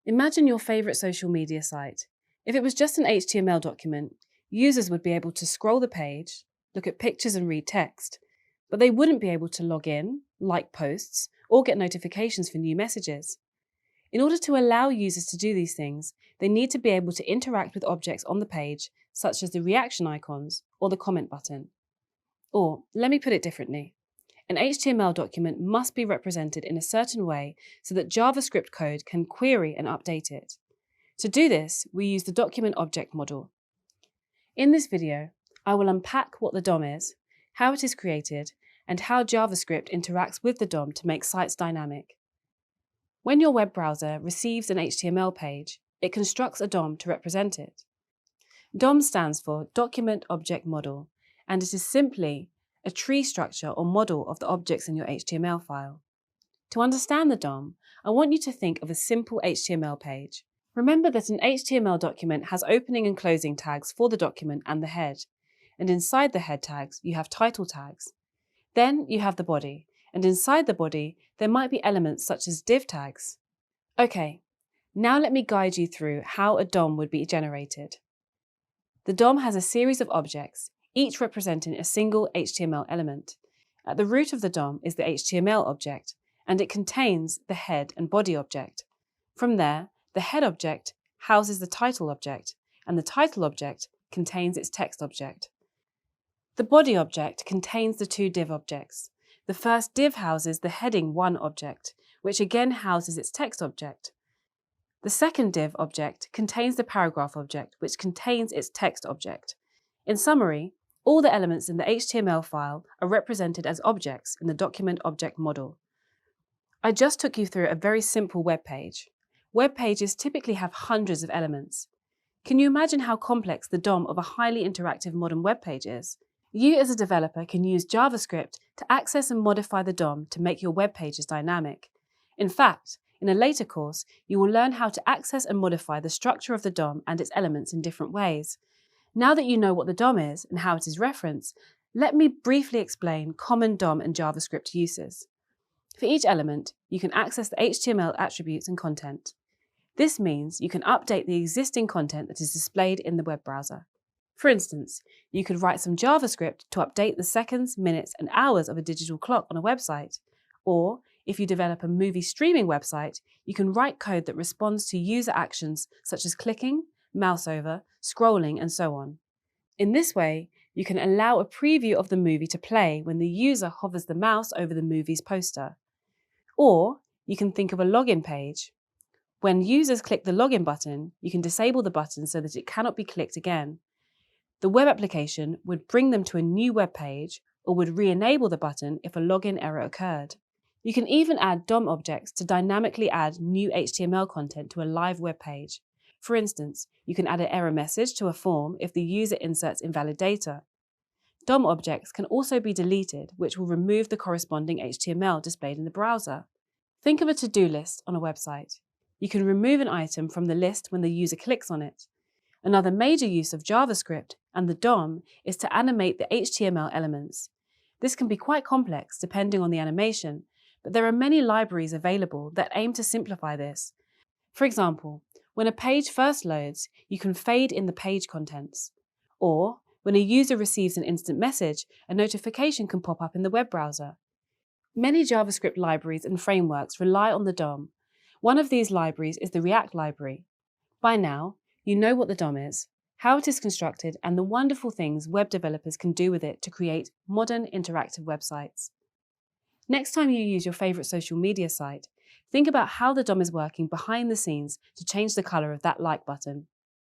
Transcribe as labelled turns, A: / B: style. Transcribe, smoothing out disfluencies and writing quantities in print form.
A: Imagine your favorite social media site. If it was just an HTML document, users would be able to scroll the page, look at pictures and read text, but they wouldn't be able to log in, like posts, or get notifications for new messages. In order to allow users to do these things, they need to be able to interact with objects on the page, such as the reaction icons or the comment button. Or, let me put it differently. An HTML document must be represented in a certain way so that JavaScript code can query and update it. To do this, we use the document object model. In this video, I will unpack what the DOM is, how it is created, and how JavaScript interacts with the DOM to make sites dynamic. When your web browser receives an HTML page, it constructs a DOM to represent it. DOM stands for Document Object Model, and it is simply a tree structure or model of the objects in your HTML file. To understand the DOM, I want you to think of a simple HTML page. Remember that an HTML document has opening and closing tags for the document and the head, and inside the head tags you have title tags. Then you have the body, and inside the body there might be elements such as div tags. Okay, now let me guide you through how a DOM would be generated. The DOM has a series of objects, each representing a single HTML element. At the root of the DOM is the HTML object, and it contains the head and body object. From there, the head object houses the title object, and the title object contains its text object. The body object contains the two div objects. The first div houses the heading1 object, which again houses its text object. The second div object contains the paragraph object, which contains its text object. In summary, all the elements in the HTML file are represented as objects in the document object model. I just took you through a very simple web page. Web pages typically have hundreds of elements. Can you imagine how complex the DOM of a highly interactive modern web page is? You as a developer can use JavaScript to access and modify the DOM to make your web pages dynamic. In fact, in a later course, you will learn how to access and modify the structure of the DOM and its elements in different ways. Now that you know what the DOM is and how it is referenced, let me briefly explain common DOM and JavaScript uses. For each element, you can access the HTML attributes and content. This means you can update the existing content that is displayed in the web browser. For instance, you could write some JavaScript to update the seconds, minutes, and hours of a digital clock on a website. Or, if you develop a movie streaming website, you can write code that responds to user actions such as clicking, mouse over, scrolling, and so on. In this way, you can allow a preview of the movie to play when the user hovers the mouse over the movie's poster. Or, you can think of a login page. When users click the login button, you can disable the button so that it cannot be clicked again. The web application would bring them to a new web page or would re-enable the button if a login error occurred. You can even add DOM objects to dynamically add new HTML content to a live web page. For instance, you can add an error message to a form if the user inserts invalid data. DOM objects can also be deleted, which will remove the corresponding HTML displayed in the browser. Think of a to-do list on a website. You can remove an item from the list when the user clicks on it. Another major use of JavaScript and the DOM is to animate the HTML elements. This can be quite complex depending on the animation, but there are many libraries available that aim to simplify this. For example, when a page first loads, you can fade in the page contents. Or, when a user receives an instant message, a notification can pop up in the web browser. Many JavaScript libraries and frameworks rely on the DOM. One of these libraries is the React library. By now, you know what the DOM is, how it is constructed, and the wonderful things web developers can do with it to create modern interactive websites. Next time you use your favorite social media site, think about how the DOM is working behind the scenes to change the color of that like button.